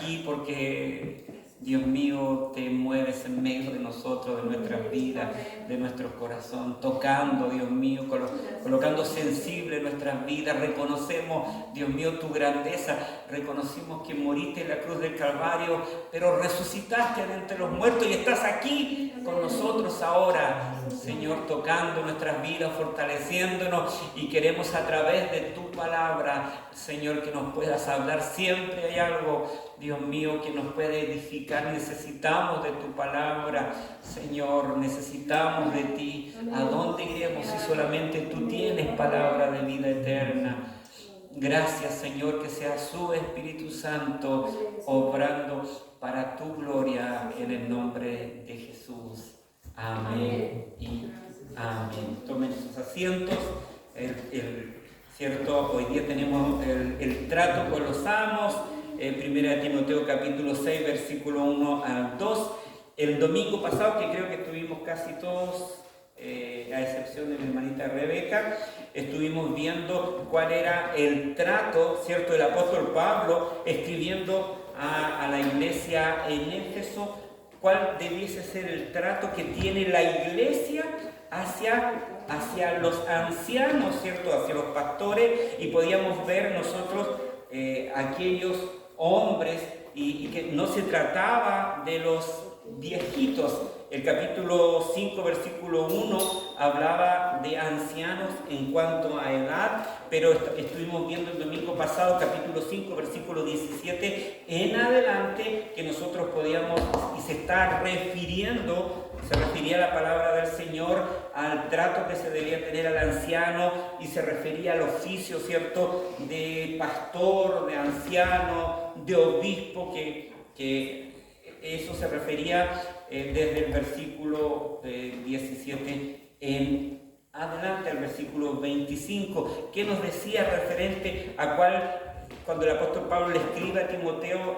aquí porque, Dios mío, te mueves en medio de nosotros, de nuestras vidas, de nuestro corazón, tocando, Dios mío, colocando sensible nuestras vidas. Reconocemos, Dios mío, tu grandeza. Reconocimos que moriste en la cruz del Calvario, pero resucitaste de entre los muertos y estás aquí con nosotros ahora, Señor, tocando nuestras vidas, fortaleciéndonos, y queremos a través de tu palabra, Señor, que nos puedas hablar. Siempre hay algo, Dios mío, que nos puede edificar. Necesitamos de tu palabra, Señor, necesitamos de ti. ¿A dónde iremos si solamente tú tienes palabra de vida eterna? Gracias, Señor, que sea su Espíritu Santo obrando para tu gloria, en el nombre de Jesús. Amén y amén. Tomen sus asientos. ¿Cierto? Hoy día tenemos el trato con los amos. 1 Timoteo capítulo 6, versículo 1 al 2. El domingo pasado, que creo que estuvimos casi todos, a excepción de mi hermanita Rebeca, estuvimos viendo cuál era el trato, ¿cierto?, del apóstol Pablo escribiendo a la iglesia en Éfeso, cuál debiese ser el trato que tiene la iglesia hacia los ancianos, ¿cierto?, hacia los pastores, y podíamos ver nosotros aquellos hombres y que no se trataba de los viejitos. El capítulo 5, versículo 1 hablaba de ancianos en cuanto a edad, pero estuvimos viendo el domingo pasado, capítulo 5, versículo 17 en adelante, que nosotros podíamos, y se refería la palabra del Señor al trato que se debía tener al anciano, y se refería al oficio, ¿cierto?, de pastor, de anciano, de obispo, que eso se refería desde el versículo 17 en adelante al versículo 25, que nos decía referente a cuando el apóstol Pablo le escribe a Timoteo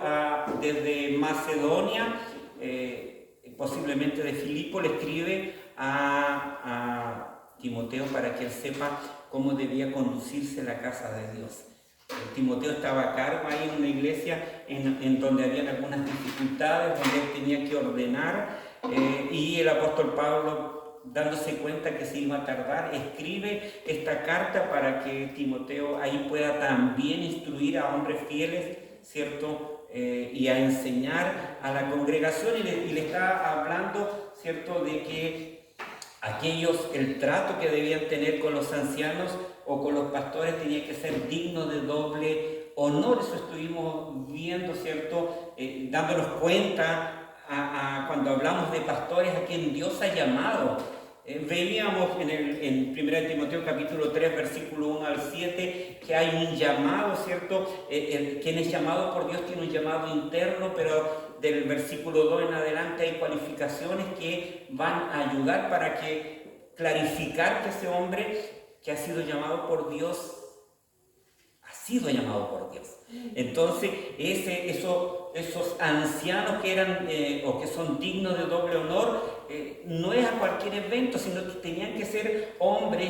desde Macedonia, posiblemente de Filipo, le escribe a Timoteo para que él sepa cómo debía conducirse la casa de Dios. Timoteo estaba a cargo ahí en una iglesia en donde habían algunas dificultades, donde él tenía que ordenar, y el apóstol Pablo, dándose cuenta que se iba a tardar, escribe esta carta para que Timoteo ahí pueda también instruir a hombres fieles, ¿cierto?, y a enseñar a la congregación, y le está hablando, ¿cierto?, de que el trato que debían tener con los ancianos o con los pastores tenía que ser digno de doble honor. Eso estuvimos viendo, ¿cierto?, dándonos cuenta cuando hablamos de pastores a quien Dios ha llamado. Veíamos en 1 Timoteo capítulo 3, versículo 1 al 7, que hay un llamado, ¿cierto? Quien es llamado por Dios tiene un llamado interno, pero del versículo 2 en adelante hay cualificaciones que van a ayudar para clarificar que ese hombre que ha sido llamado por Dios, ha sido llamado por Dios. Entonces, esos ancianos que eran o que son dignos de doble honor, no es a cualquier evento, sino que tenían que ser hombres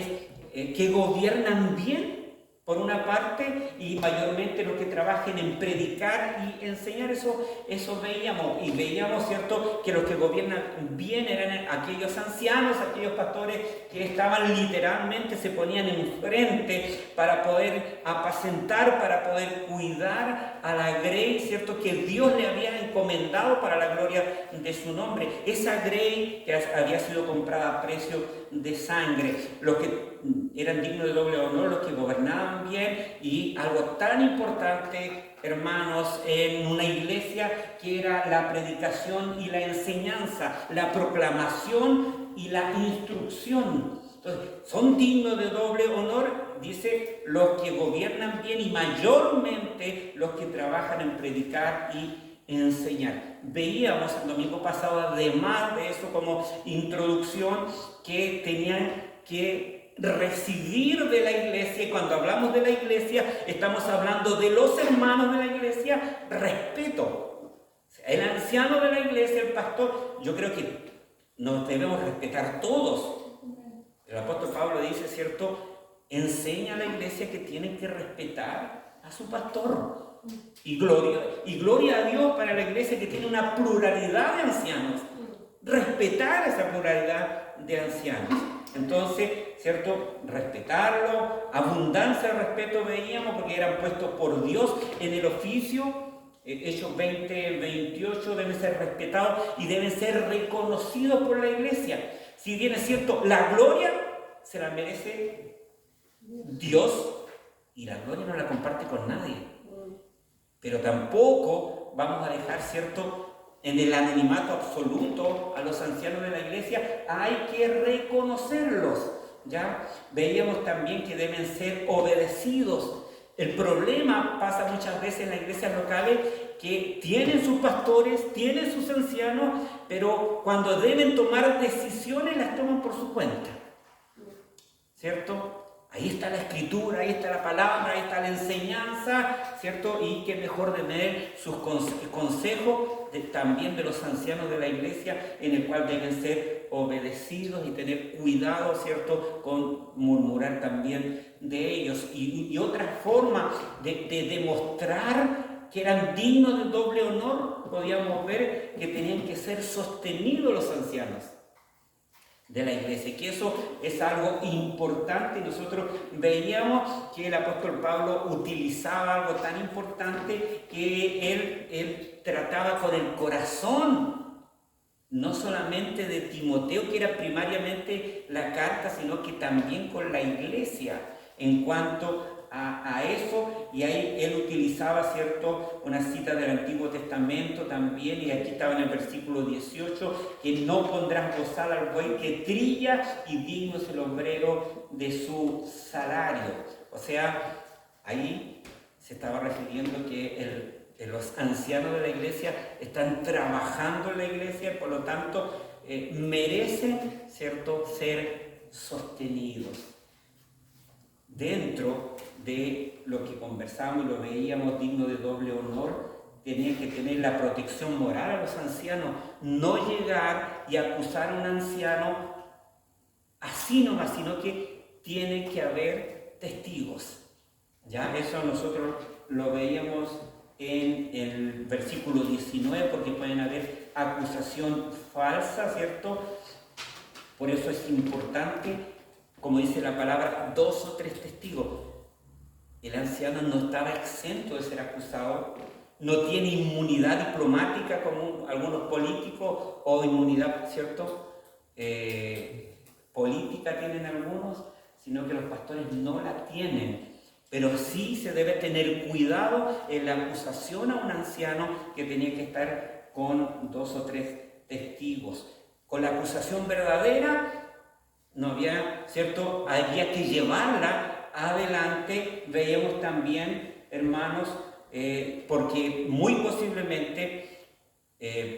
que gobiernan bien, por una parte, y mayormente los que trabajen en predicar y enseñar. Eso veíamos, ¿cierto?, que los que gobiernan bien eran aquellos ancianos, aquellos pastores que estaban literalmente, se ponían enfrente para poder apacentar, para poder cuidar a la grey, ¿cierto?, que Dios le había encomendado para la gloria de su nombre. Esa grey que había sido comprada a precio de sangre. Los que eran dignos de doble honor, los que gobernaban bien, y algo tan importante, hermanos, en una iglesia, que era la predicación y la enseñanza, la proclamación y la instrucción. Entonces, son dignos de doble honor, dice, los que gobiernan bien, y mayormente los que trabajan en predicar y enseñar. Veíamos el domingo pasado, además de eso, como introducción, que tenían que recibir de la iglesia, y cuando hablamos de la iglesia estamos hablando de los hermanos de la iglesia, respeto. El anciano de la iglesia, el pastor, yo creo que nos debemos respetar todos. El apóstol Pablo dice, ¿cierto?, enseña a la iglesia que tienen que respetar a su pastor. Y gloria a Dios para la iglesia que tiene una pluralidad de ancianos. Respetar esa pluralidad de ancianos. Entonces, ¿cierto? Respetarlo, abundancia de respeto veíamos porque eran puestos por Dios en el oficio. Hechos 20, 28 deben ser respetados y deben ser reconocidos por la iglesia. Si bien es cierto, la gloria se la merece Dios y la gloria no la comparte con nadie. Pero tampoco vamos a dejar, ¿cierto?, en el anonimato absoluto a los ancianos de la iglesia. Hay que reconocerlos, ¿ya? Veíamos también que deben ser obedecidos. El problema pasa muchas veces en las iglesias locales que tienen sus pastores, tienen sus ancianos, pero cuando deben tomar decisiones las toman por su cuenta, ¿cierto? Ahí está la escritura, ahí está la palabra, ahí está la enseñanza, ¿cierto? Y qué mejor de tener sus consejos también de los ancianos de la iglesia, en el cual deben ser obedecidos y tener cuidado, ¿cierto?, con murmurar también de ellos. Y otra forma de demostrar que eran dignos de doble honor, podíamos ver que tenían que ser sostenidos los ancianos de la iglesia, que eso es algo importante. Y nosotros veíamos que el apóstol Pablo utilizaba algo tan importante que él trataba con el corazón, no solamente de Timoteo, que era primariamente la carta, sino que también con la iglesia en cuanto a eso. Y ahí él utilizaba, ¿cierto?, una cita del Antiguo Testamento también, y aquí estaba en el versículo 18, que no pondrás bozal al buey que trilla y digno es el obrero de su salario. O sea, ahí se estaba refiriendo que los ancianos de la iglesia están trabajando en la iglesia, por lo tanto merecen, ¿cierto?, ser sostenidos. Dentro de lo que conversamos y lo veíamos digno de doble honor, tenían que tener la protección moral a los ancianos, no llegar y acusar a un anciano así nomás, sino que tiene que haber testigos. Ya eso nosotros lo veíamos en el versículo 19, porque pueden haber acusación falsa, ¿cierto? Por eso es importante, como dice la palabra, 2 o 3 testigos. El anciano no estaba exento de ser acusado, no tiene inmunidad diplomática como algunos políticos, o inmunidad, ¿cierto?, política tienen algunos, sino que los pastores no la tienen. Pero sí se debe tener cuidado en la acusación a un anciano, que tenía que estar con 2 o 3 testigos. Con la acusación verdadera no había, ¿cierto?, había que llevarla adelante. Veíamos también, hermanos, porque muy posiblemente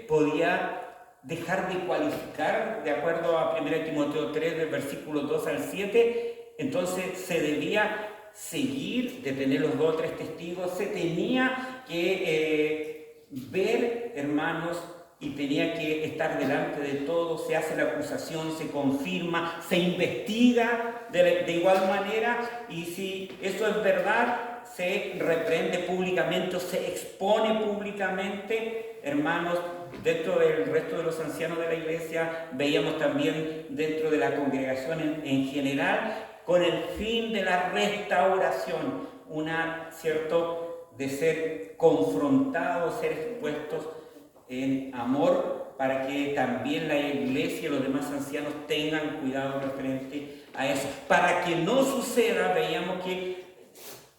podía dejar de cualificar, de acuerdo a 1 Timoteo 3, del versículo 2 al 7, entonces se debía seguir, de tener los 2 o 3 testigos, se tenía que ver, hermanos, y tenía que estar delante de todos, se hace la acusación, se confirma, se investiga de igual manera, y si eso es verdad, se reprende públicamente o se expone públicamente. Hermanos, dentro del resto de los ancianos de la iglesia, veíamos también dentro de la congregación en general, con el fin de la restauración, ¿cierto?, de ser confrontados, ser expuestos en amor, para que también la iglesia y los demás ancianos tengan cuidado referente a eso. Para que no suceda, veíamos que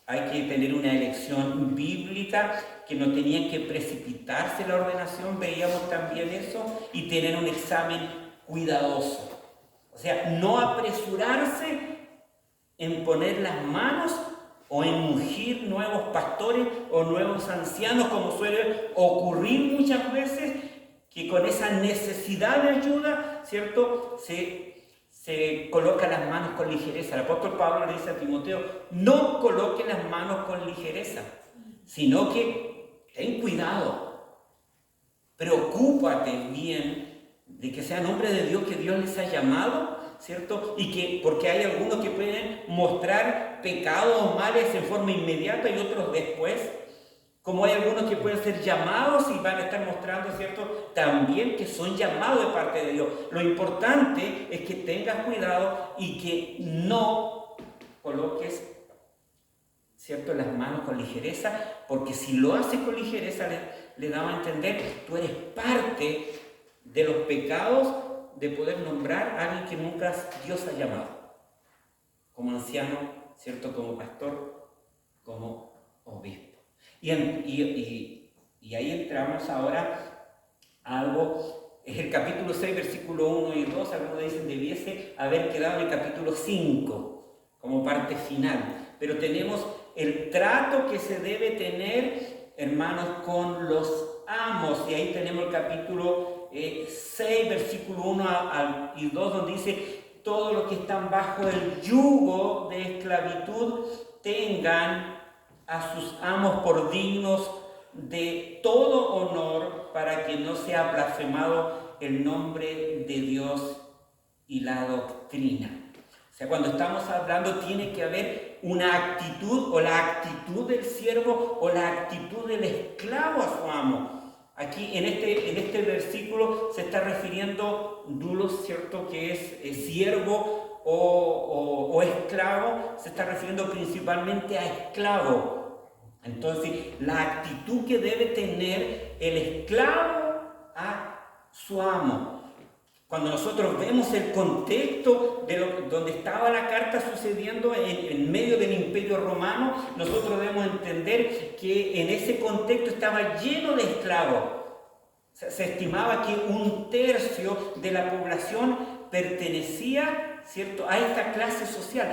hay que tener una elección bíblica, que no tenían que precipitarse la ordenación, veíamos también eso, y tener un examen cuidadoso. O sea, no apresurarse en poner las manos o en ungir nuevos pastores o nuevos ancianos, como suele ocurrir muchas veces, que con esa necesidad de ayuda, ¿cierto?, se coloca las manos con ligereza. El apóstol Pablo le dice a Timoteo: no coloque las manos con ligereza, sino que ten cuidado, preocúpate bien de que sean hombres de Dios, que Dios les ha llamado, ¿cierto? Y que, porque hay algunos que pueden mostrar pecados o males en forma inmediata y otros después. Como hay algunos que pueden ser llamados y van a estar mostrando, ¿cierto? También que son llamados de parte de Dios. Lo importante es que tengas cuidado y que no coloques, ¿cierto?, las manos con ligereza, porque si lo haces con ligereza le damos a entender, tú eres parte de los pecados de poder nombrar a alguien que nunca Dios ha llamado, como anciano, ¿cierto?, como pastor, como obispo. Y ahí entramos ahora a algo, es el capítulo 6, versículo 1 y 2, algunos dicen debiese haber quedado en el capítulo 5, como parte final, pero tenemos el trato que se debe tener, hermanos, con los amos, y ahí tenemos el capítulo 6, versículo 1 y 2, donde dice, todos los que están bajo el yugo de esclavitud tengan a sus amos por dignos de todo honor, para que no sea blasfemado el nombre de Dios y la doctrina. O sea, cuando estamos hablando tiene que haber una actitud, o la actitud del siervo o la actitud del esclavo a su amo. Aquí en este versículo se está refiriendo dulos, ¿cierto?, que es siervo o esclavo, se está refiriendo principalmente a esclavo. Entonces, la actitud que debe tener el esclavo a su amo. Cuando nosotros vemos el contexto de donde estaba la carta sucediendo en medio del Imperio Romano, nosotros debemos entender que en ese contexto estaba lleno de esclavos. Se estimaba que 1/3 de la población pertenecía, ¿cierto?, a esta clase social.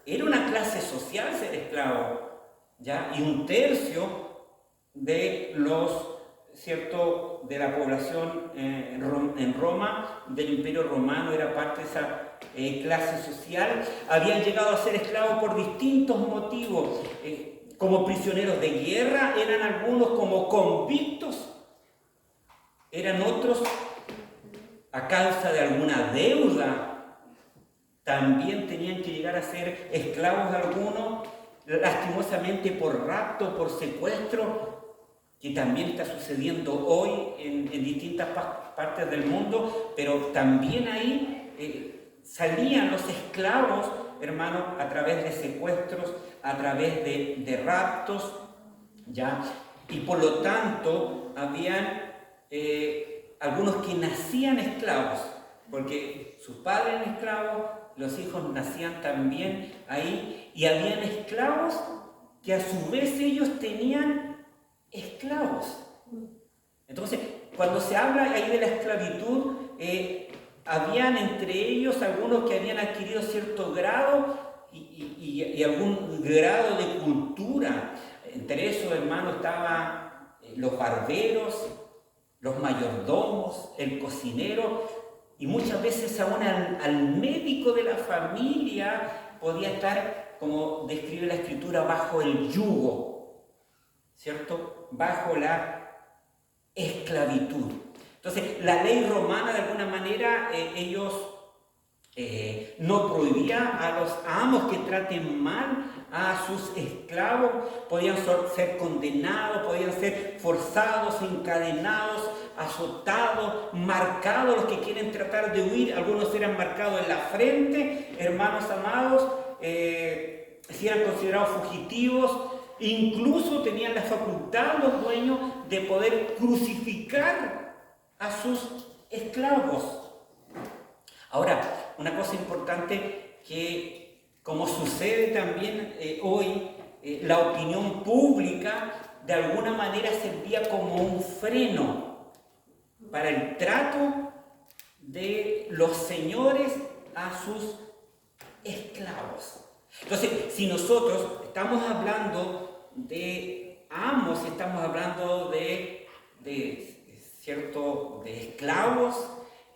Era una clase social ser esclavo, ¿ya? Y 1/3 de los, ¿cierto?, de la población en Roma, del Imperio Romano, era parte de esa clase social. Habían llegado a ser esclavos por distintos motivos, como prisioneros de guerra, eran algunos como convictos, eran otros a causa de alguna deuda, también tenían que llegar a ser esclavos algunos, lastimosamente por rapto, por secuestro, que también está sucediendo hoy en distintas partes del mundo, pero también ahí salían los esclavos, hermanos, a través de secuestros, a través de raptos, ¿ya? Y por lo tanto, habían algunos que nacían esclavos, porque sus padres eran esclavos, los hijos nacían también ahí, y habían esclavos que a su vez ellos tenían esclavos. Entonces, cuando se habla ahí de la esclavitud, habían entre ellos algunos que habían adquirido cierto grado y algún grado de cultura. Entre esos, hermanos, estaban los barberos, los mayordomos, el cocinero, y muchas veces aún al médico de la familia podía estar, como describe la Escritura, bajo el yugo, ¿cierto?, bajo la esclavitud. Entonces, la ley romana, de alguna manera, ellos no prohibía a los amos que traten mal a sus esclavos, podían ser condenados, podían ser forzados, encadenados, azotados, marcados. Los que quieren tratar de huir, algunos eran marcados en la frente, hermanos amados, si eran considerados fugitivos. Incluso tenían la facultad los dueños de poder crucificar a sus esclavos. Ahora, una cosa importante que, como sucede también hoy, la opinión pública de alguna manera servía como un freno para el trato de los señores a sus esclavos. Entonces, si nosotros estamos hablando de amos, estamos hablando de esclavos,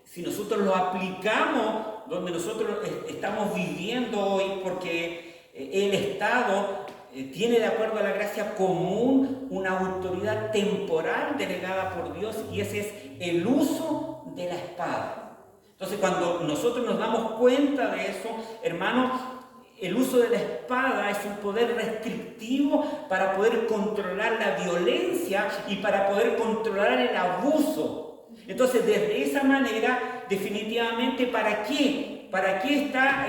si nosotros lo aplicamos donde nosotros estamos viviendo hoy, porque el Estado tiene, de acuerdo a la gracia común, una autoridad temporal delegada por Dios, y ese es el uso de la espada. Entonces, cuando nosotros nos damos cuenta de eso, hermanos, el uso de la espada es un poder restrictivo para poder controlar la violencia y para poder controlar el abuso. Entonces, desde esa manera, definitivamente, ¿para qué? ¿Para qué está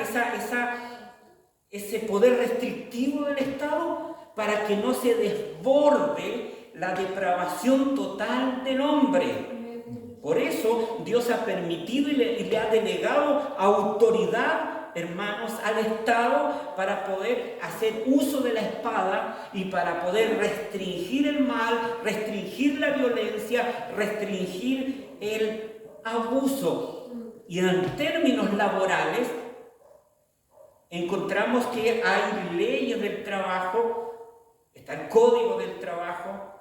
ese poder restrictivo del Estado? Para que no se desborde la depravación total del hombre. Por eso Dios ha permitido y le ha delegado autoridad, hermanos, al Estado para poder hacer uso de la espada y para poder restringir el mal, restringir la violencia, restringir el abuso. Y en términos laborales, encontramos que hay leyes del trabajo, está el Código del Trabajo,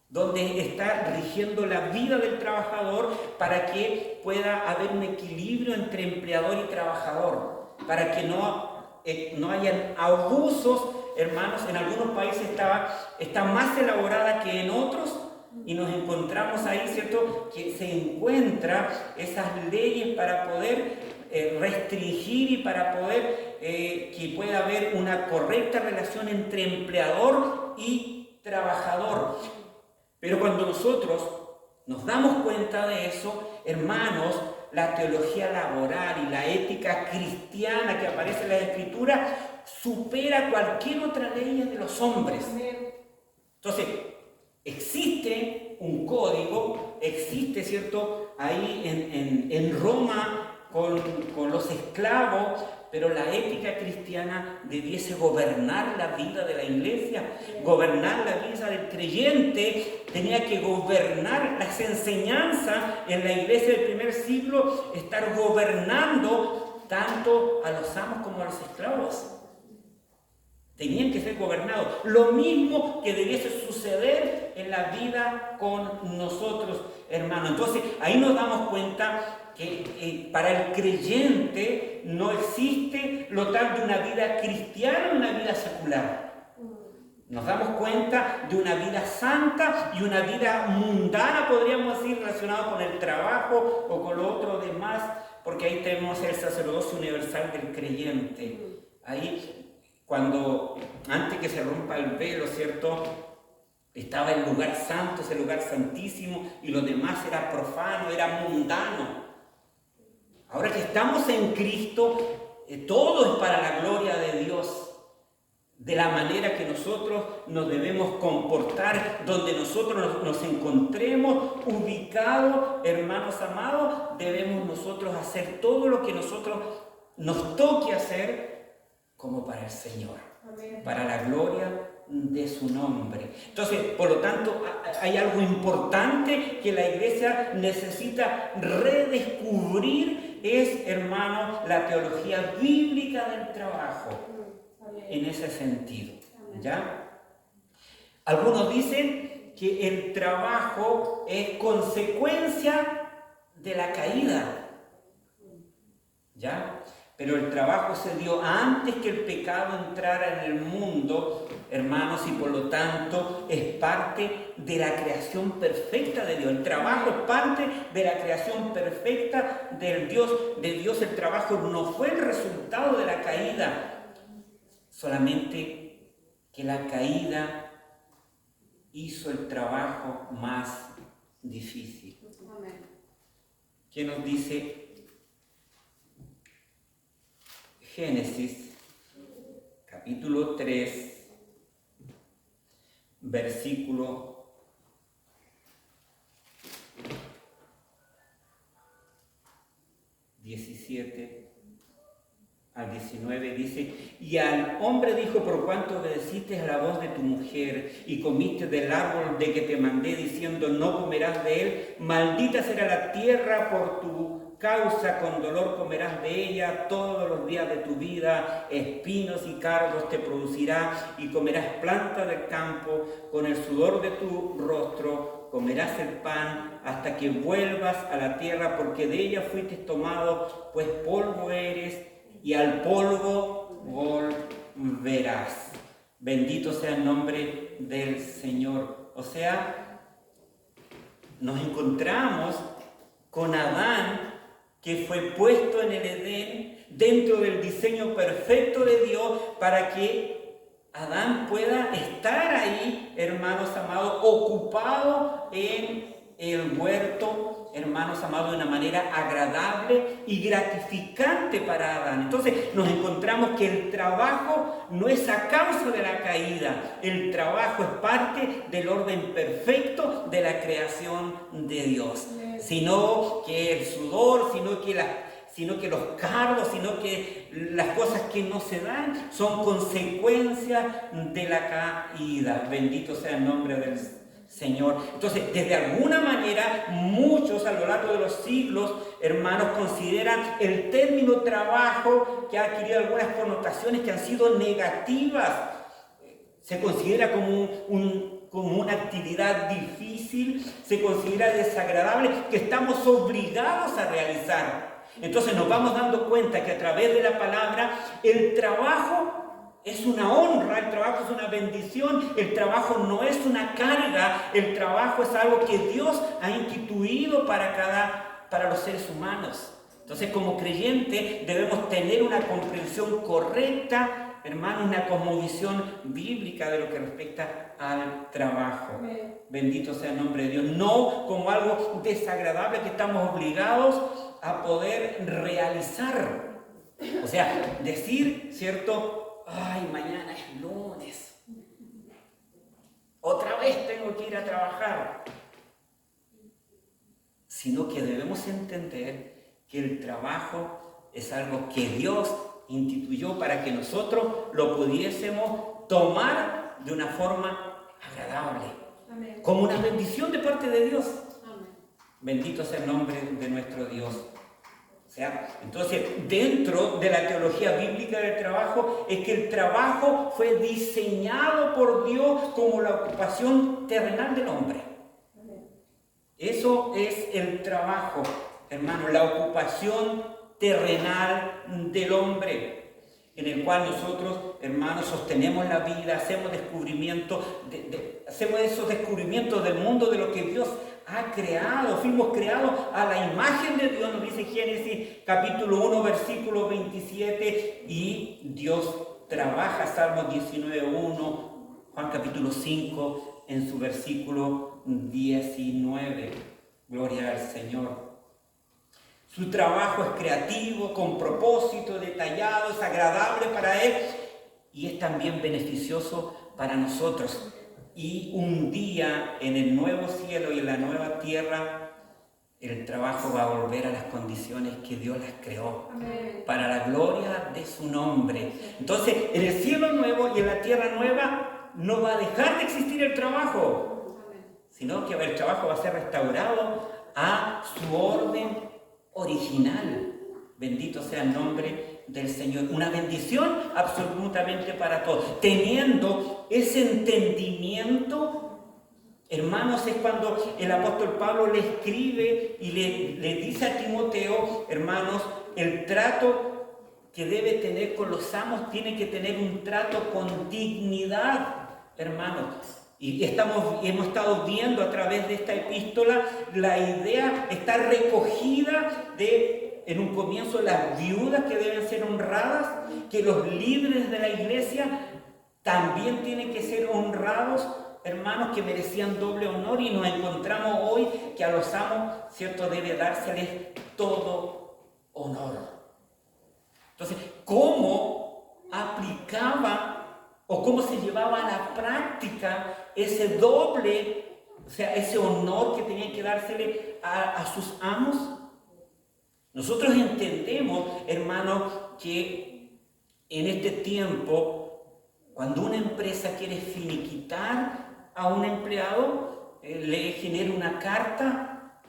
donde está rigiendo la vida del trabajador para que pueda haber un equilibrio entre empleador y trabajador, para que no hayan abusos, hermanos. En algunos países está más elaborada que en otros, y nos encontramos ahí, ¿cierto?, que se encuentran esas leyes para poder restringir y para poder que pueda haber una correcta relación entre empleador y trabajador. Pero cuando nosotros nos damos cuenta de eso, hermanos, la teología laboral y la ética cristiana que aparece en la Escritura supera cualquier otra ley de los hombres. Entonces, existe un código, existe, ¿cierto?, ahí en Roma con los esclavos, pero la ética cristiana debiese gobernar la vida de la iglesia, gobernar la vida del creyente, tenía que gobernar las enseñanzas en la iglesia del primer siglo, estar gobernando tanto a los amos como a los esclavos. Tenían que ser gobernados. Lo mismo que debiese suceder en la vida con nosotros, hermanos. Entonces, ahí nos damos cuenta que para el creyente no existe lo tal de una vida cristiana y una vida secular. Nos damos cuenta de una vida santa y una vida mundana, podríamos decir, relacionada con el trabajo o con lo otro demás, porque ahí tenemos el sacerdocio universal del creyente. Ahí, antes que se rompa el velo, ¿cierto?, estaba el lugar santo, ese lugar santísimo, y lo demás era profano, era mundano. Ahora que estamos en Cristo, todo es para la gloria de Dios. De la manera que nosotros nos debemos comportar, donde nosotros nos encontremos ubicados, hermanos amados, debemos nosotros hacer todo lo que nosotros nos toque hacer como para el Señor, para la gloria de su nombre. Entonces, por lo tanto, hay algo importante que la iglesia necesita redescubrir, es, hermano, la teología bíblica del trabajo, en ese sentido, ¿ya? Algunos dicen que el trabajo es consecuencia de la caída, ¿ya? Pero el trabajo se dio antes que el pecado entrara en el mundo, hermanos, y por lo tanto es parte de la creación perfecta de Dios. El trabajo es parte de la creación perfecta de Dios. El trabajo no fue el resultado de la caída, solamente que la caída hizo el trabajo más difícil. ¿Qué nos dice Génesis, capítulo 3, versículo 17 al 19, dice: y al hombre dijo: por cuanto obedeciste a la voz de tu mujer y comiste del árbol de que te mandé, diciendo: no comerás de él, maldita será la tierra por tu causa, con dolor comerás de ella todos los días de tu vida, espinos y cardos te producirá, y comerás planta del campo, con el sudor de tu rostro comerás el pan hasta que vuelvas a la tierra, porque de ella fuiste tomado, pues polvo eres, y al polvo volverás. Bendito sea el nombre del Señor. O sea, nos encontramos con Adán que fue puesto en el Edén dentro del diseño perfecto de Dios para que Adán pueda estar ahí, hermanos amados, ocupado en el huerto, hermanos amados, de una manera agradable y gratificante para Adán. Entonces nos encontramos que el trabajo no es a causa de la caída, el trabajo es parte del orden perfecto de la creación de Dios, sino que el sudor, sino que los cargos, sino que las cosas que no se dan son consecuencias de la caída. Bendito sea el nombre del Señor. Entonces, desde alguna manera, muchos a lo largo de los siglos, hermanos, consideran el término trabajo que ha adquirido algunas connotaciones que han sido negativas. Se considera como una actividad difícil, se considera desagradable, que estamos obligados a realizar. Entonces nos vamos dando cuenta que a través de la palabra el trabajo es una honra, el trabajo es una bendición, el trabajo no es una carga, el trabajo es algo que Dios ha instituido para los seres humanos. Entonces, como creyentes debemos tener una comprensión correcta, hermanos, una cosmovisión bíblica de lo que respecta al trabajo. Bendito sea el nombre de Dios. No como algo desagradable que estamos obligados a poder realizar. O sea, decir, ¿cierto? Ay, mañana es lunes. Otra vez tengo que ir a trabajar. Sino que debemos entender que el trabajo es algo que Dios instituyó para que nosotros lo pudiésemos tomar de una forma agradable. Amén. Como una bendición de parte de Dios. Amén. Bendito sea el nombre de nuestro Dios. O sea, entonces, dentro de la teología bíblica del trabajo, es que el trabajo fue diseñado por Dios como la ocupación terrenal del hombre. Eso es el trabajo, hermano, la ocupación terrenal del hombre, en el cual nosotros, hermanos, sostenemos la vida, hacemos descubrimientos, hacemos esos descubrimientos del mundo, de lo que Dios ha creado. Fuimos creados a la imagen de Dios, nos dice Génesis capítulo 1, versículo 27, y Dios trabaja, Salmos 19:1, Juan capítulo 5, en su versículo 19. Gloria al Señor. Su trabajo es creativo, con propósito, detallado, es agradable para Él y es también beneficioso para nosotros. Y un día en el nuevo cielo y en la nueva tierra, el trabajo va a volver a las condiciones que Dios las creó. Amén. Para la gloria de su nombre. Entonces, en el cielo nuevo y en la tierra nueva no va a dejar de existir el trabajo, sino que el trabajo va a ser restaurado a su orden original. Bendito sea el nombre del Señor. Una bendición absolutamente para todos. Teniendo ese entendimiento, hermanos, es cuando el apóstol Pablo le escribe y le dice a Timoteo, hermanos, el trato que debe tener con los amos tiene que tener un trato con dignidad, hermanos. Y hemos estado viendo a través de esta epístola, la idea está recogida en un comienzo, las viudas que deben ser honradas, que los líderes de la iglesia también tienen que ser honrados, hermanos, que merecían doble honor, y nos encontramos hoy que a los amos, ¿cierto?, debe dárseles todo honor. Entonces, ¿cómo aplicaba o cómo se llevaba a la práctica ese doble, o sea, ese honor que tenían que dársele a sus amos? Nosotros entendemos, hermanos, que en este tiempo, cuando una empresa quiere finiquitar a un empleado, le genera una carta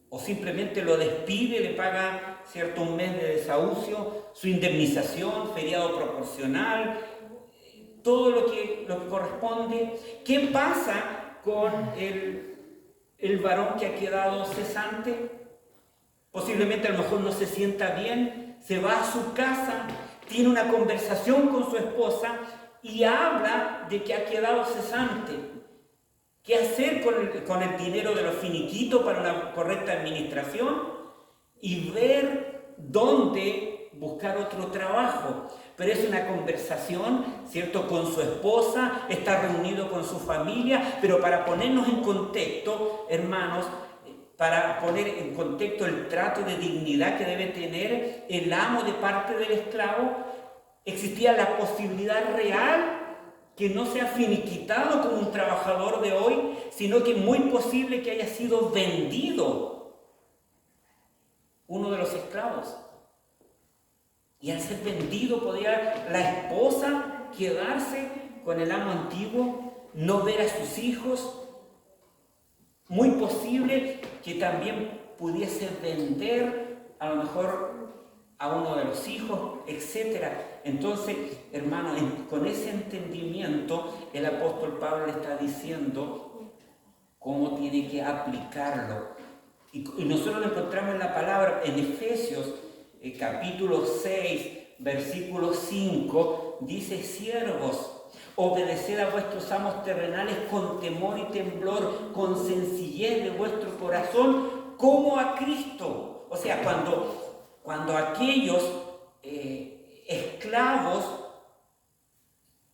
o simplemente lo despide, le paga, ¿cierto?, un mes de desahucio, su indemnización, feriado proporcional, todo lo que corresponde. ¿Qué pasa con el varón que ha quedado cesante? Posiblemente a lo mejor no se sienta bien, se va a su casa, tiene una conversación con su esposa y habla de que ha quedado cesante. ¿Qué hacer con el dinero de los finiquitos para una correcta administración? y ver dónde buscar otro trabajo. Pero es una conversación, ¿cierto?, con su esposa, está reunido con su familia, pero para ponernos en contexto, hermanos, para poner en contexto el trato de dignidad que debe tener el amo de parte del esclavo, existía la posibilidad real que no sea finiquitado como un trabajador de hoy, sino que es muy posible que haya sido vendido uno de los esclavos. Y al ser vendido podía la esposa quedarse con el amo antiguo, no ver a sus hijos. Muy posible que también pudiese vender a lo mejor a uno de los hijos, etc. Entonces, hermano, con ese entendimiento, el apóstol Pablo le está diciendo cómo tiene que aplicarlo. Y nosotros lo encontramos en la palabra, en Efesios, capítulo 6, versículo 5, dice: siervos, obedeced a vuestros amos terrenales con temor y temblor, con sencillez de vuestro corazón, como a Cristo. O sea, cuando aquellos esclavos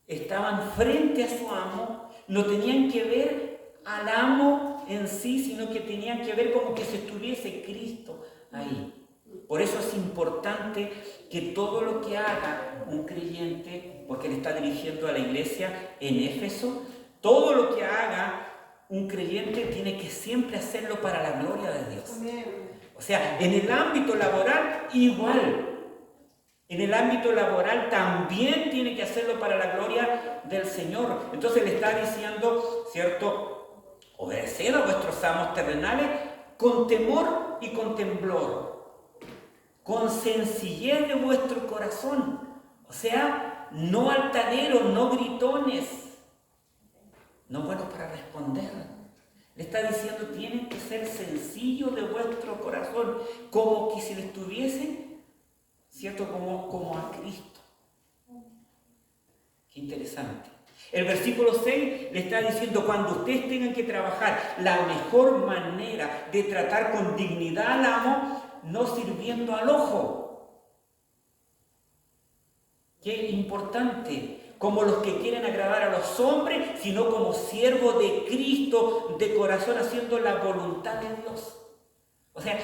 estaban frente a su amo, no tenían que ver al amo en sí, sino que tenían que ver como que se estuviese Cristo ahí. Por eso es importante que todo lo que haga un creyente, porque le está dirigiendo a la iglesia en Éfeso, todo lo que haga un creyente tiene que siempre hacerlo para la gloria de Dios. O sea, en el ámbito laboral igual. En el ámbito laboral también tiene que hacerlo para la gloria del Señor. Entonces le está diciendo, ¿cierto? Obedeced a vuestros amos terrenales con temor y con temblor, con sencillez de vuestro corazón. O sea, no altaneros, no gritones, no buenos para responder. Le está diciendo, tienen que ser sencillos de vuestro corazón, como que si le estuviesen, ¿cierto? Como a Cristo. Qué interesante. El versículo 6 le está diciendo, cuando ustedes tengan que trabajar, la mejor manera de tratar con dignidad al amo, no sirviendo al ojo. Qué importante. Como los que quieren agradar a los hombres, sino como siervos de Cristo, de corazón, haciendo la voluntad de Dios. O sea,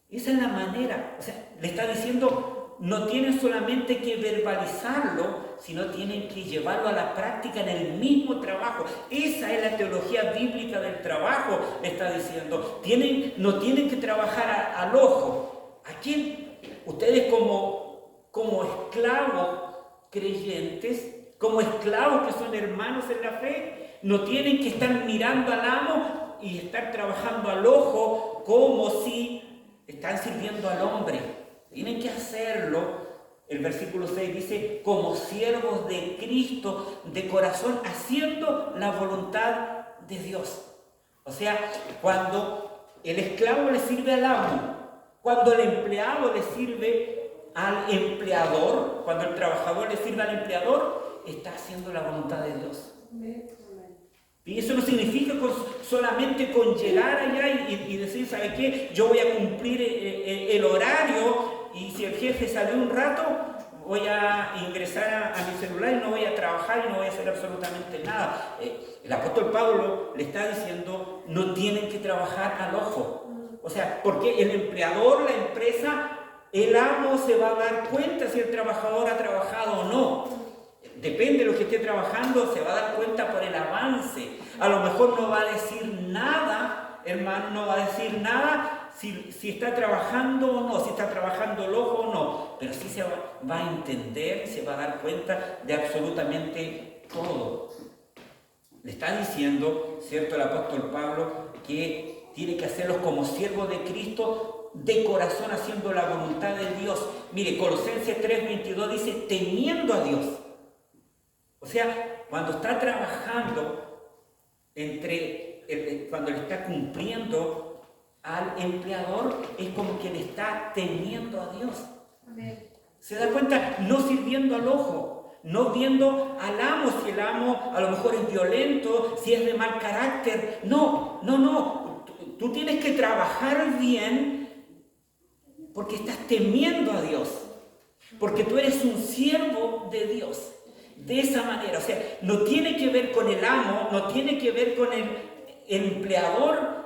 esa es la manera. O sea, le está diciendo, no tienen solamente que verbalizarlo, sino tienen que llevarlo a la práctica en el mismo trabajo. Esa es la teología bíblica del trabajo, le está diciendo. No tienen que trabajar al ojo. Aquí, ustedes como esclavos creyentes, como esclavos que son hermanos en la fe, no tienen que estar mirando al amo y estar trabajando al ojo como si están sirviendo al hombre. Tienen que hacerlo, el versículo 6 dice, como siervos de Cristo, de corazón, haciendo la voluntad de Dios. O sea, cuando el esclavo le sirve al amo, cuando el empleado le sirve al empleador, cuando el trabajador le sirve al empleador, está haciendo la voluntad de Dios. Y eso no significa solamente con llegar allá y decir, ¿sabe qué? Yo voy a cumplir el horario, y si el jefe salió un rato, voy a ingresar a mi celular y no voy a trabajar y no voy a hacer absolutamente nada. El apóstol Pablo le está diciendo, no tienen que trabajar al ojo. O sea, porque el empleador, la empresa, el amo se va a dar cuenta si el trabajador ha trabajado o no. Depende de lo que esté trabajando, se va a dar cuenta por el avance. A lo mejor no va a decir nada, hermano, no va a decir nada si está trabajando o no, si está trabajando el ojo o no. Pero sí se va a entender, se va a dar cuenta de absolutamente todo. Le está diciendo, ¿cierto?, el apóstol Pablo, que tiene que hacerlos como siervos de Cristo, de corazón, haciendo la voluntad de Dios. Mire, Colosenses 3:22 dice, temiendo a Dios. O sea, cuando está trabajando, cuando le está cumpliendo al empleador, es como que le está temiendo a Dios. Amén. Se da cuenta, no sirviendo al ojo, no viendo al amo, si el amo a lo mejor es violento, si es de mal carácter. No. Tú tienes que trabajar bien porque estás temiendo a Dios, porque tú eres un siervo de Dios. De esa manera, o sea, no tiene que ver con el amo, no tiene que ver con el empleador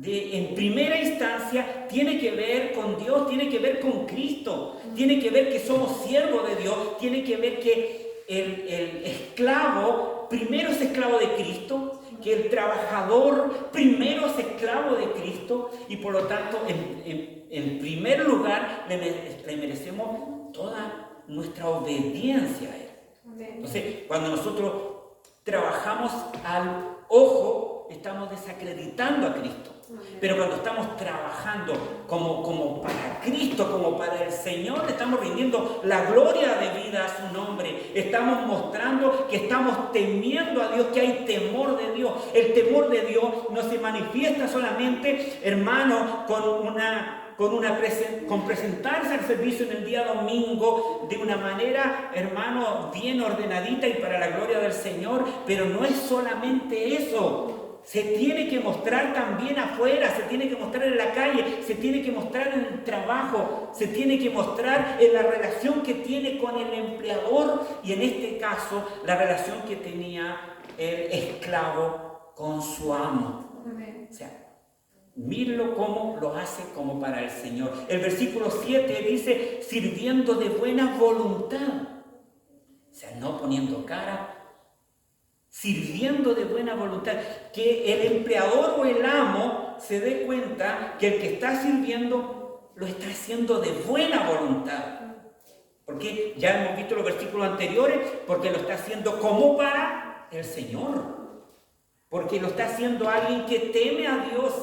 en primera instancia, tiene que ver con Dios, tiene que ver con Cristo, tiene que ver que somos siervos de Dios, tiene que ver que el esclavo primero es esclavo de Cristo, que el trabajador primero es esclavo de Cristo, y por lo tanto en primer lugar le merecemos toda nuestra obediencia a Él. Entonces, cuando nosotros trabajamos al ojo, estamos desacreditando a Cristo. Pero cuando estamos trabajando como para Cristo, como para el Señor, le estamos rindiendo la gloria de vida a su nombre. Estamos mostrando que estamos temiendo a Dios, que hay temor de Dios. El temor de Dios no se manifiesta solamente, hermano, con presentarse al servicio en el día domingo de una manera, hermano, bien ordenadita y para la gloria del Señor, pero no es solamente eso. Se tiene que mostrar también afuera, se tiene que mostrar en la calle, se tiene que mostrar en el trabajo, se tiene que mostrar en la relación que tiene con el empleador, y en este caso la relación que tenía el esclavo con su amo. O sea, mírenlo cómo lo hace como para el Señor. El versículo 7 dice, sirviendo de buena voluntad. O sea, no poniendo cara, sirviendo de buena voluntad. Que el empleador o el amo se dé cuenta que el que está sirviendo lo está haciendo de buena voluntad. Porque ya hemos visto los versículos anteriores, porque lo está haciendo como para el Señor. Porque lo está haciendo alguien que teme a Dios,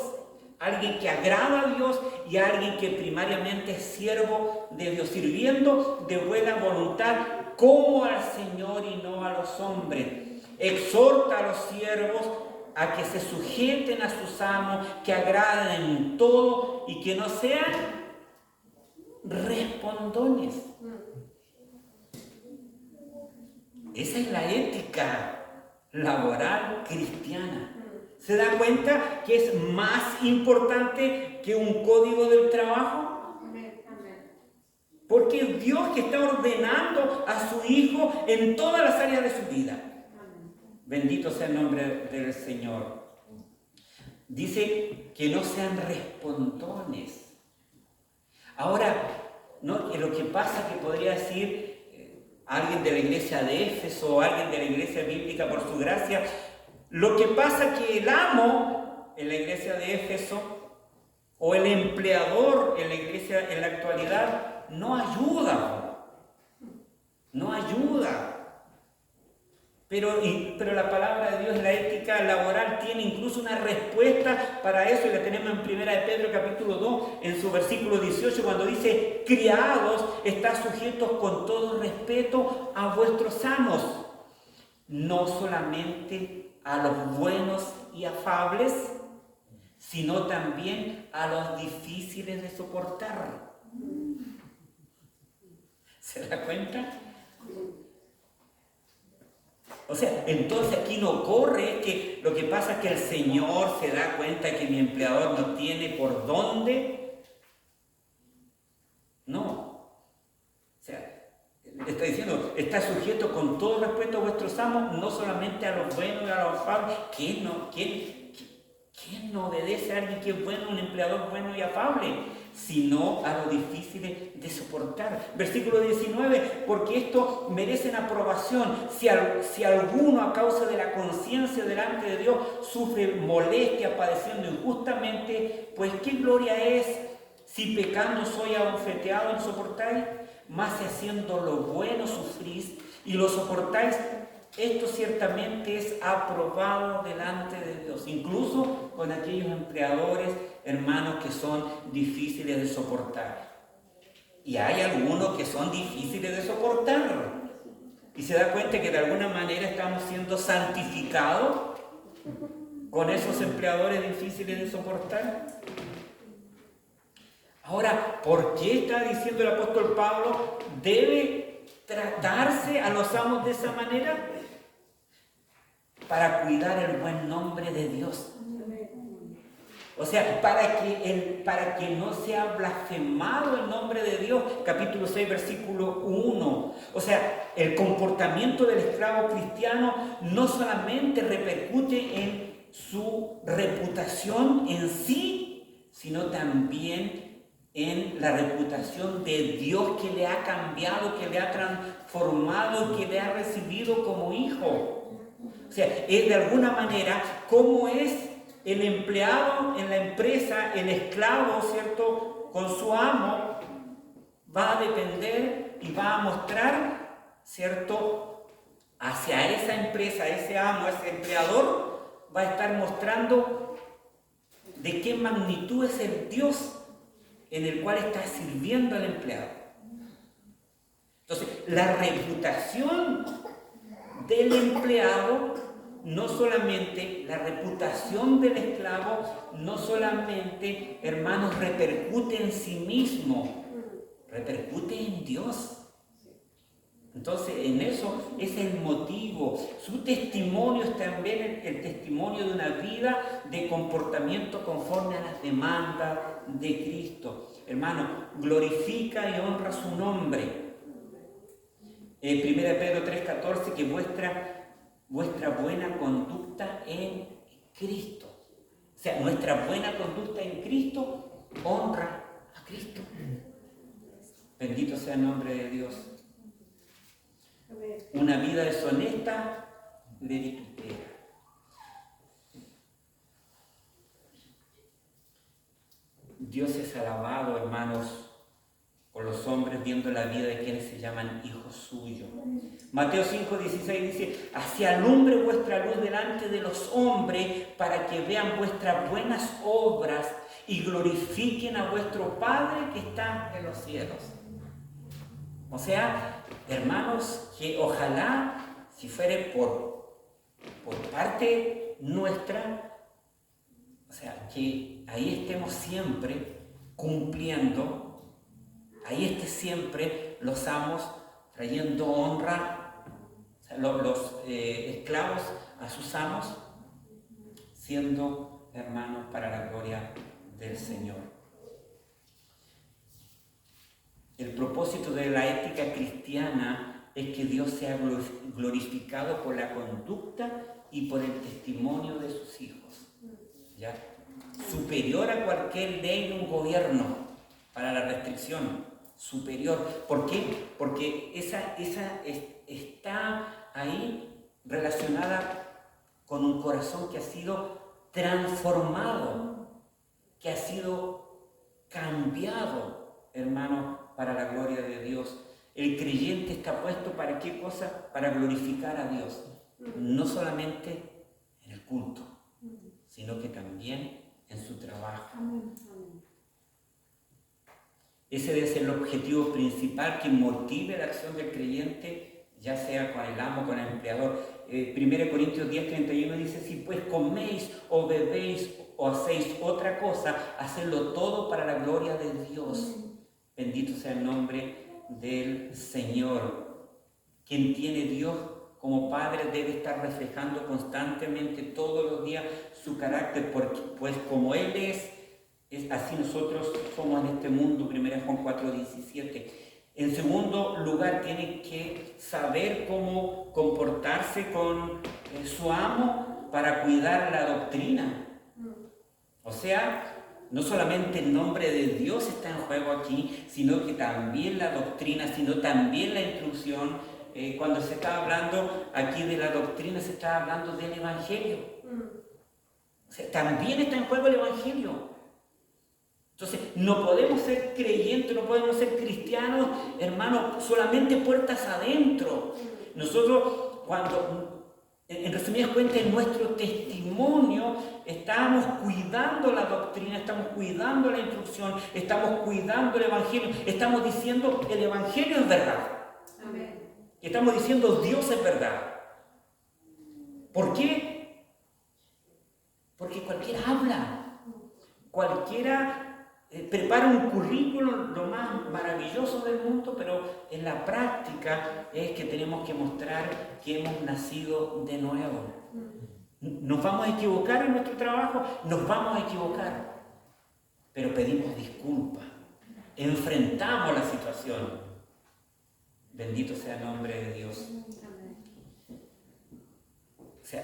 alguien que agrada a Dios y alguien que primariamente es siervo de Dios, sirviendo de buena voluntad como al Señor y no a los hombres. Exhorta a los siervos a que se sujeten a sus amos, que agraden en todo y que no sean respondones. Esa es la ética laboral cristiana. ¿Se da cuenta que es más importante que un código del trabajo? Porque es Dios que está ordenando a su Hijo en todas las áreas de su vida. Bendito sea el nombre del Señor. Dice que no sean respondones. Ahora, ¿no? Lo que pasa que podría decir alguien de la iglesia de Éfeso o alguien de la iglesia bíblica por su gracia, lo que pasa que el amo en la iglesia de Éfeso o el empleador en la iglesia en la actualidad no ayuda. Pero la palabra de Dios, la ética laboral, tiene incluso una respuesta para eso, y la tenemos en 1 de Pedro capítulo 2, en su versículo 18, cuando dice, criados, estad sujetos con todo respeto a vuestros amos, no solamente a los buenos y afables, sino también a los difíciles de soportar. ¿Se da cuenta? O sea, entonces aquí no ocurre que lo que pasa es que el Señor se da cuenta que mi empleador no tiene por dónde. No. O sea, está diciendo, está sujeto con todo respeto a vuestros amos, no solamente a los buenos y a los afables. ¿Quién no obedece a alguien que es bueno, un empleador bueno y afable? Sino a lo difícil de soportar. Versículo 19, porque esto merecen aprobación. Si alguno a causa de la conciencia delante de Dios sufre molestia padeciendo injustamente, pues qué gloria es si pecando soy abofeteado y soportáis, más si haciendo lo bueno sufrís y lo soportáis. Esto ciertamente es aprobado delante de Dios, incluso con aquellos empleadores, hermanos, que son difíciles de soportar. Y hay algunos que son difíciles de soportar. Y se da cuenta que de alguna manera estamos siendo santificados con esos empleadores difíciles de soportar. Ahora, ¿por qué está diciendo el apóstol Pablo debe tratarse a los amos de esa manera? Para cuidar el buen nombre de Dios. O sea, para que no sea blasfemado el nombre de Dios, capítulo 6, versículo 1. O sea, el comportamiento del esclavo cristiano no solamente repercute en su reputación en sí, sino también en la reputación de Dios que le ha cambiado, que le ha transformado, que le ha recibido como hijo. O sea, es de alguna manera cómo es el empleado en la empresa, el esclavo, ¿cierto?, con su amo, va a depender y va a mostrar, ¿cierto?, hacia esa empresa, ese amo, ese empleador, va a estar mostrando de qué magnitud es el Dios en el cual está sirviendo el empleado. Entonces, la reputación del empleado, no solamente la reputación del esclavo, no solamente, hermanos, repercute en sí mismo, repercute en Dios. Entonces, en eso es el motivo. Su testimonio es también el testimonio de una vida de comportamiento conforme a las demandas de Cristo. Hermano, glorifica y honra su nombre. 1 Pedro 3:14, que vuestra buena conducta en Cristo. O sea, nuestra buena conducta en Cristo honra a Cristo. Bendito sea el nombre de Dios. Una vida deshonesta le vitupera. Dios es alabado, hermanos, por los hombres viendo la vida de quienes se llaman hijos suyos. Mateo 5:16 dice: así alumbre vuestra luz delante de los hombres, para que vean vuestras buenas obras y glorifiquen a vuestro Padre que está en los cielos. O sea, hermanos, que ojalá, si fuere por parte nuestra, o sea, que ahí estemos siempre cumpliendo, ahí esté siempre los amos trayendo honra, o sea, los esclavos a sus amos, siendo hermanos para la gloria del Señor. El propósito de la ética cristiana es que Dios sea glorificado por la conducta y por el testimonio de sus hijos, ¿ya? Superior a cualquier ley de un gobierno para la restricción, superior. ¿Por qué? Porque esa está ahí relacionada con un corazón que ha sido transformado, que ha sido cambiado, hermano, para la gloria de Dios. El creyente está puesto ¿para qué cosa? Para glorificar a Dios. No solamente en el culto, sino que también en su trabajo. Ese debe ser el objetivo principal que motive la acción del creyente, ya sea con el amo, con el empleador. 1 Corintios 10:31 dice: si pues coméis o bebéis o hacéis otra cosa, hacedlo todo para la gloria de Dios. Bendito sea el nombre del Señor. Quien tiene Dios como Padre debe estar reflejando constantemente todos los días su carácter, porque pues como Él es así nosotros somos en este mundo. 1 Juan 4:17. En segundo lugar, tiene que saber cómo comportarse con su amo para cuidar la doctrina. O sea, no solamente el nombre de Dios está en juego aquí, sino que también la doctrina, sino también la instrucción. Cuando se está hablando aquí de la doctrina, se está hablando del Evangelio. O sea, también está en juego el Evangelio. Entonces, no podemos ser creyentes, no podemos ser cristianos, hermanos, solamente puertas adentro. Nosotros, en resumidas cuentas, en nuestro testimonio estamos cuidando la doctrina, estamos cuidando la instrucción, estamos cuidando el Evangelio, estamos diciendo el Evangelio es verdad. Amén. Estamos diciendo Dios es verdad. ¿Por qué? Porque cualquiera habla, cualquiera prepara un currículum lo más maravilloso del mundo, pero en la práctica es que tenemos que mostrar que hemos nacido de nuevo. Nos vamos a equivocar en nuestro trabajo, nos vamos a equivocar, pero pedimos disculpas, enfrentamos la situación. Bendito sea el nombre de Dios. O sea,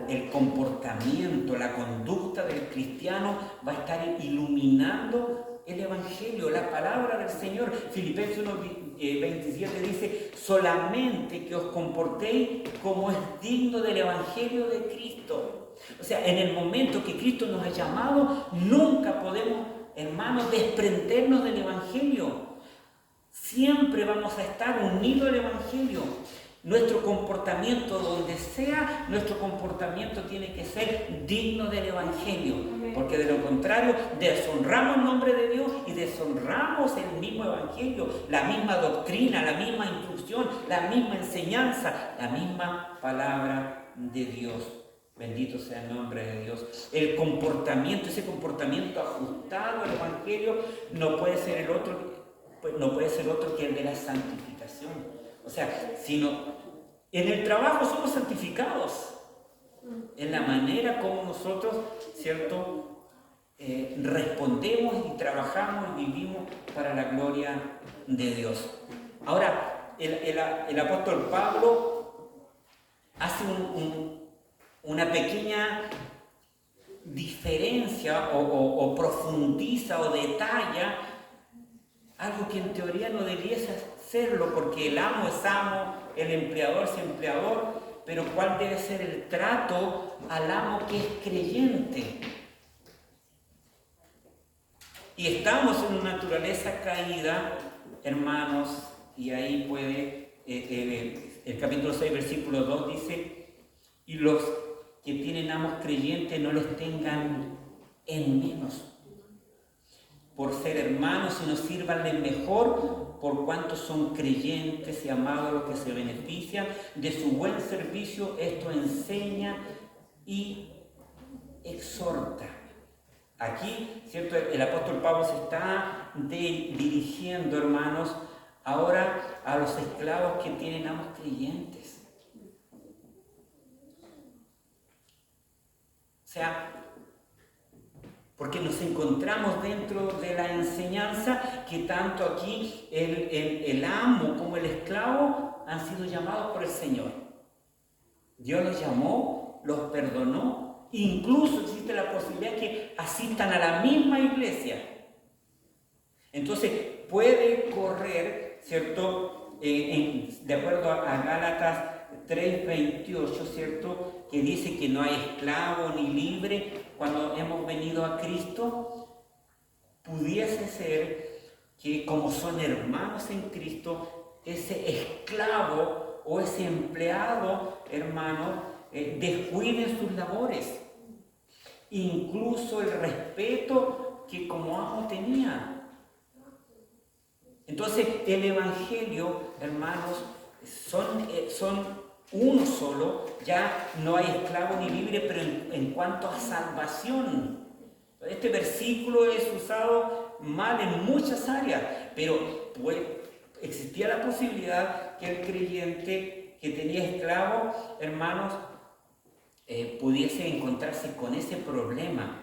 el comportamiento, la conducta del cristiano va a estar iluminando el Evangelio, la palabra del Señor. Filipenses 1:27 dice: solamente que os comportéis como es digno del Evangelio de Cristo. O sea, en el momento que Cristo nos ha llamado, nunca podemos, hermanos, desprendernos del Evangelio. Siempre vamos a estar unidos al Evangelio. Nuestro comportamiento, donde sea, nuestro comportamiento tiene que ser digno del Evangelio. Porque de lo contrario, deshonramos el nombre de Dios y deshonramos el mismo Evangelio, la misma doctrina, la misma instrucción, la misma enseñanza, la misma palabra de Dios. Bendito sea el nombre de Dios. El comportamiento, ese comportamiento ajustado al Evangelio, no puede ser otro que el de la santificación. O sea, sino en el trabajo somos santificados, en la manera como nosotros, ¿cierto?, respondemos y trabajamos y vivimos para la gloria de Dios. Ahora, el apóstol Pablo hace una pequeña diferencia o profundiza o detalla algo que en teoría no debiese hacerlo, porque el amo es amo, el empleador es empleador, pero ¿cuál debe ser el trato al amo que es creyente? Y estamos en una naturaleza caída, hermanos, y ahí puede, el capítulo 6, versículo 2 dice: y los que tienen amos creyentes no les tengan en menos por ser hermanos, sino sírvanles mejor por cuanto son creyentes y amados los que se benefician de su buen servicio. Esto enseña y exhorta. Aquí, ¿cierto?, el apóstol Pablo se está dirigiendo, hermanos, ahora a los esclavos que tienen amos creyentes. O sea, porque nos encontramos dentro de la enseñanza que tanto aquí el amo como el esclavo han sido llamados por el Señor. Dios los llamó, los perdonó, incluso existe la posibilidad que asistan a la misma iglesia. Entonces puede correr, ¿cierto?, de acuerdo a Gálatas 3:28, ¿cierto?, que dice que no hay esclavo ni libre cuando hemos venido a Cristo. Pudiese ser que, como son hermanos en Cristo, ese esclavo o ese empleado, hermano, descuide sus labores, incluso el respeto que como amo tenía. Entonces el Evangelio, hermanos, son uno solo. Ya no hay esclavo ni libre, pero en cuanto a salvación, este versículo es usado mal en muchas áreas, pero existía la posibilidad que el creyente que tenía esclavo, hermanos, pudiese encontrarse con ese problema.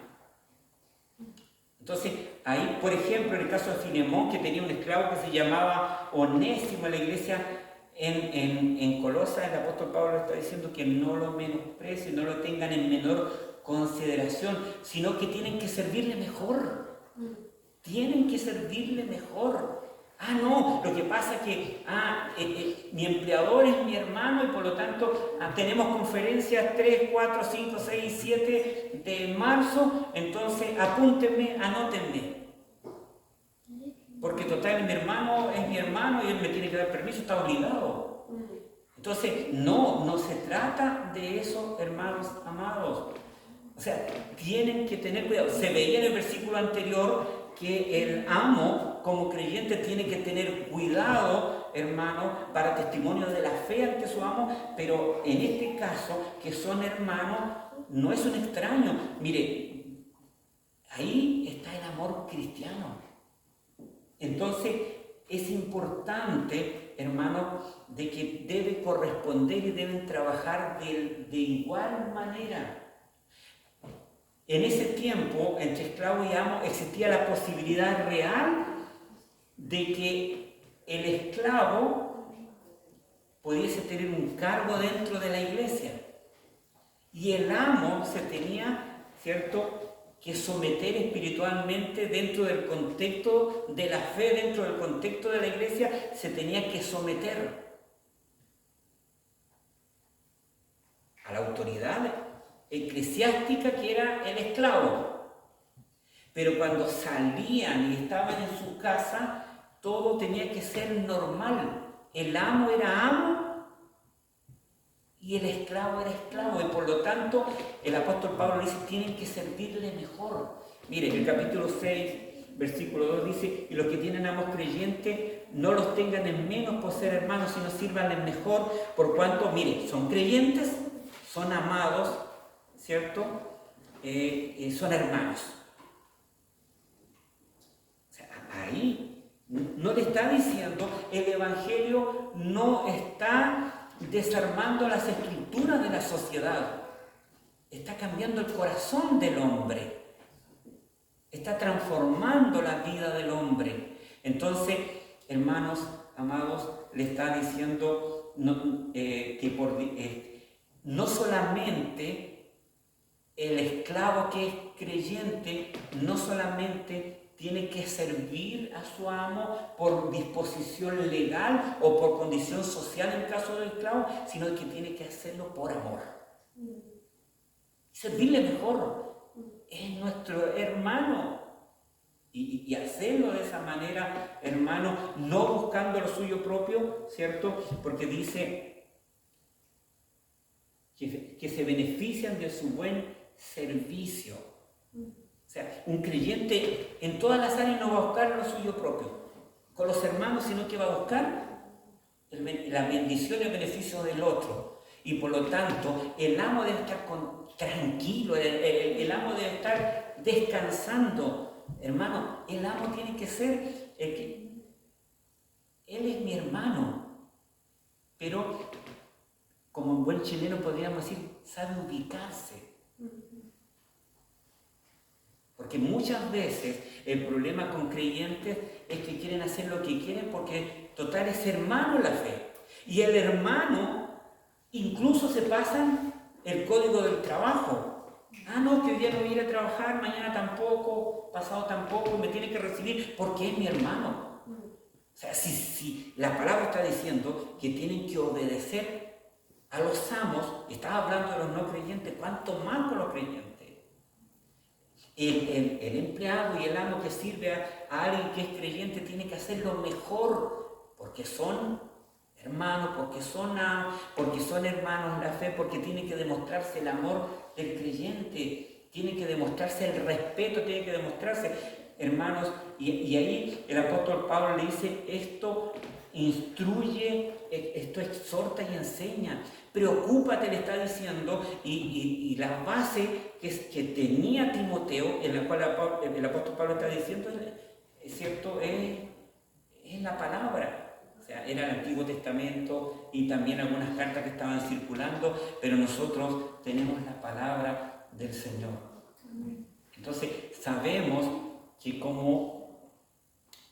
Entonces, ahí, por ejemplo, en el caso de Filemón, que tenía un esclavo que se llamaba Onésimo en la iglesia en Colosas, el apóstol Pablo está diciendo que no lo menosprecien, no lo tengan en menor consideración, sino que tienen que servirle mejor. Tienen que servirle mejor. No, lo que pasa es que mi empleador es mi hermano y por lo tanto tenemos conferencias 3, 4, 5, 6 y 7 de marzo, entonces apúntenme, anótenme. Porque total, mi hermano es mi hermano y él me tiene que dar permiso, está obligado. Entonces, no se trata de eso, hermanos amados. O sea, tienen que tener cuidado. Se veía en el versículo anterior que el amo, como creyente, tiene que tener cuidado, hermano, para testimonio de la fe ante su amo, pero en este caso, que son hermanos, no es un extraño. Mire, ahí está el amor cristiano. Entonces, es importante, hermano, de que debe corresponder y deben trabajar de igual manera. En ese tiempo, entre esclavo y amo, existía la posibilidad real de que el esclavo pudiese tener un cargo dentro de la iglesia y el amo se tenía, ¿cierto?, que someter espiritualmente dentro del contexto de la fe, dentro del contexto de la iglesia, se tenía que someter a la autoridad eclesiástica que era el esclavo. Pero cuando salían y estaban en su casa, todo tenía que ser normal. El amo era amo y el esclavo era esclavo, y por lo tanto el apóstol Pablo dice, tienen que servirle mejor. Mire, el capítulo 6, versículo 2 dice, y los que tienen amos creyentes, no los tengan en menos por ser hermanos, sino sírvanles mejor, por cuanto, mire, son creyentes, son amados, ¿cierto? Son hermanos. O sea, ahí no le está diciendo, el evangelio no está desarmando las estructuras de la sociedad, está cambiando el corazón del hombre, está transformando la vida del hombre. Entonces, hermanos amados, le está diciendo que no solamente el esclavo que es creyente, no solamente tiene que servir a su amo por disposición legal o por condición social en caso del esclavo, sino que tiene que hacerlo por amor. Servirle mejor. Es nuestro hermano. Y hacerlo de esa manera, hermano, no buscando lo suyo propio, ¿cierto? Porque dice que se benefician de su buen servicio. O sea, un creyente en todas las áreas no va a buscar lo suyo propio con los hermanos, sino que va a buscar la bendición y el beneficio del otro. Y por lo tanto, el amo debe estar tranquilo, el amo debe estar descansando. Hermano, el amo tiene que ser él es mi hermano, pero como en buen chileno podríamos decir, sabe ubicarse. Porque muchas veces el problema con creyentes es que quieren hacer lo que quieren porque total es hermano la fe. Y el hermano incluso se pasan el código del trabajo. Ah, no, que hoy día no voy a ir a trabajar, mañana tampoco, pasado tampoco, me tiene que recibir porque es mi hermano. O sea, si la palabra está diciendo que tienen que obedecer a los amos, estaba hablando de los no creyentes, ¿cuánto más con los creyentes? El empleado y el amo que sirve a alguien que es creyente tiene que hacerlo mejor, porque son hermanos, porque son hermanos en la fe, porque tiene que demostrarse el amor del creyente, tiene que demostrarse el respeto, tiene que demostrarse, hermanos, y ahí el apóstol Pablo le dice, esto instruye, esto exhorta y enseña. Preocúpate, le está diciendo, y la base que tenía Timoteo, en la cual el apóstol Pablo está diciendo, es cierto, es la palabra. O sea, era el Antiguo Testamento y también algunas cartas que estaban circulando, pero nosotros tenemos la palabra del Señor. Entonces, sabemos que como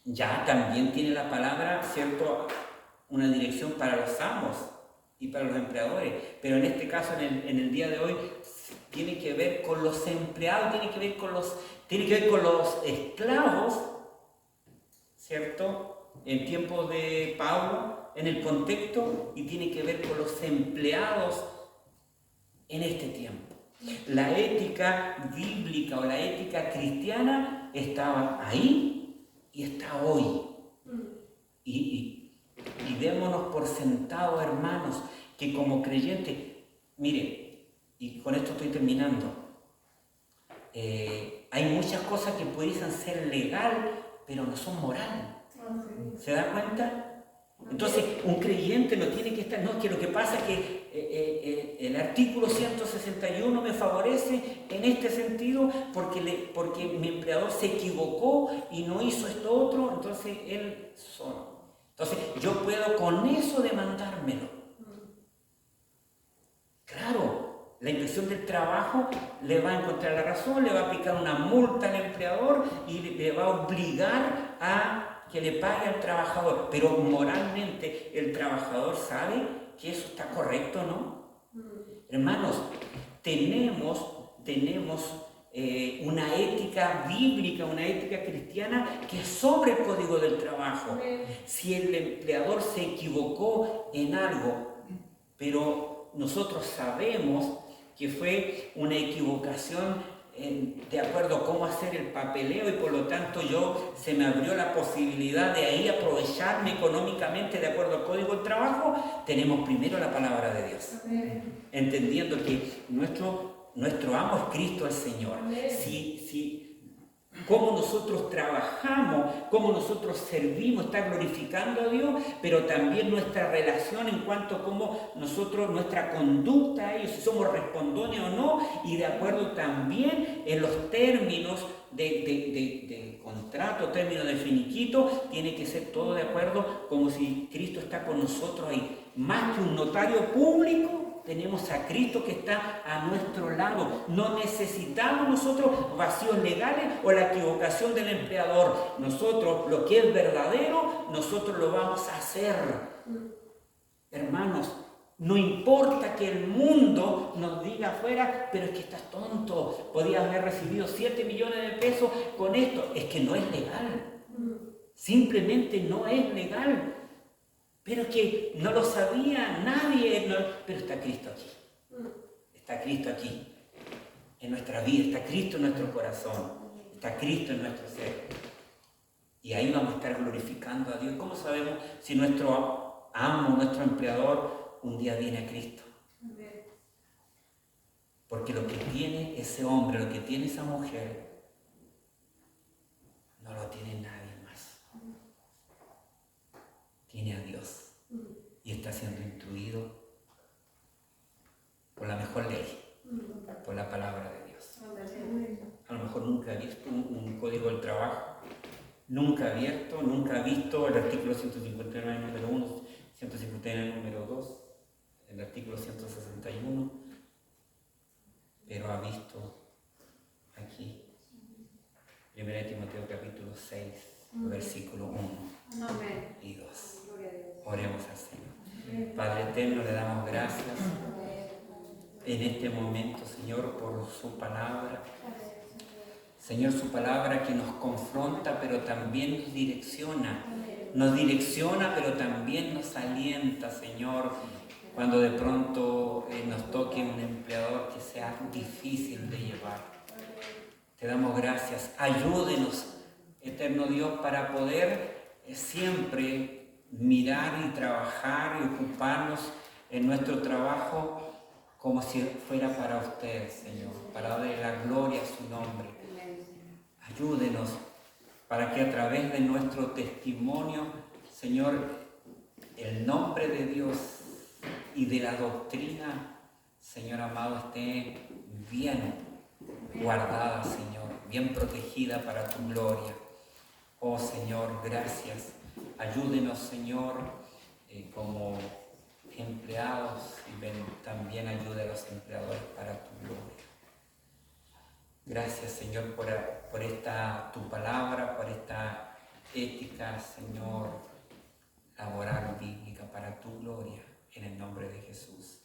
ya también tiene la palabra, ¿cierto?, una dirección para los amos y para los empleadores, pero en este caso, en el día de hoy, tiene que ver con los empleados, tiene que ver con los esclavos, ¿cierto?, en tiempos de Pablo, en el contexto, y tiene que ver con los empleados en este tiempo. La ética bíblica o la ética cristiana estaba ahí y está hoy. Y démonos por sentado, hermanos, que como creyentes, mire, y con esto estoy terminando, hay muchas cosas que pudiesen ser legal, pero no son moral. ¿Se da cuenta? Entonces, un creyente no tiene que estar, no, que lo que pasa es que el artículo 161 me favorece en este sentido porque mi empleador se equivocó y no hizo esto otro, entonces él solo. Entonces, yo puedo con eso demandármelo. Claro, la inspección del trabajo le va a encontrar la razón, le va a aplicar una multa al empleador y le va a obligar a que le pague al trabajador. Pero moralmente el trabajador sabe que eso está correcto, ¿no? Hermanos, tenemos una ética bíblica, una ética cristiana que es sobre el código del trabajo. Si el empleador se equivocó en algo, pero nosotros sabemos que fue una equivocación de acuerdo a cómo hacer el papeleo y por lo tanto se me abrió la posibilidad de ahí aprovecharme económicamente de acuerdo al código del trabajo, tenemos primero la palabra de Dios. Entendiendo que nuestro amo es Cristo el Señor. Cómo nosotros trabajamos, cómo nosotros servimos, está glorificando a Dios, pero también nuestra relación en cuanto a cómo nuestra conducta a ellos, si somos respondones o no, y de acuerdo también en los términos de contrato, términos de finiquito, tiene que ser todo de acuerdo como si Cristo está con nosotros ahí. Más que un notario público, tenemos a Cristo que está a nuestro lado. No necesitamos nosotros vacíos legales o la equivocación del empleador. Nosotros, lo que es verdadero, nosotros lo vamos a hacer. Hermanos, no importa que el mundo nos diga afuera, pero es que estás tonto, podías haber recibido 7 millones de pesos con esto. Es que no es legal. Simplemente no es legal. Pero es que no lo sabía nadie, pero está Cristo aquí. Está Cristo aquí, en nuestra vida, está Cristo en nuestro corazón, está Cristo en nuestro ser. Y ahí vamos a estar glorificando a Dios. ¿Cómo sabemos si nuestro amo, nuestro empleador, un día viene a Cristo? Porque lo que tiene ese hombre, lo que tiene esa mujer, no lo tiene nadie más. Tiene a Dios y está siendo instruido por la mejor ley, por la palabra de Dios. A lo mejor nunca ha visto un código del trabajo, nunca ha visto el artículo 159 número 1, 159 número 2, el artículo 161, pero ha visto aquí 1 Timoteo capítulo 6, versículo 1 y 2. Oremos al Señor. Padre eterno, le damos gracias en este momento, Señor, por su palabra. Señor, su palabra que nos confronta, pero también nos direcciona. Nos direcciona, pero también nos alienta, Señor, cuando de pronto nos toque un empleador que sea difícil de llevar. Te damos gracias. Ayúdenos, eterno Dios, para poder siempre mirar y trabajar y ocuparnos en nuestro trabajo como si fuera para usted, Señor, para darle la gloria a su nombre. Ayúdenos para que a través de nuestro testimonio, Señor, el nombre de Dios y de la doctrina, Señor amado, esté bien guardada, Señor, bien protegida para tu gloria. Oh Señor, gracias. Ayúdenos, Señor, como empleados y también ayude a los empleadores para tu gloria. Gracias, Señor, por esta tu palabra, por esta ética, Señor, laboral bíblica para tu gloria, en el nombre de Jesús.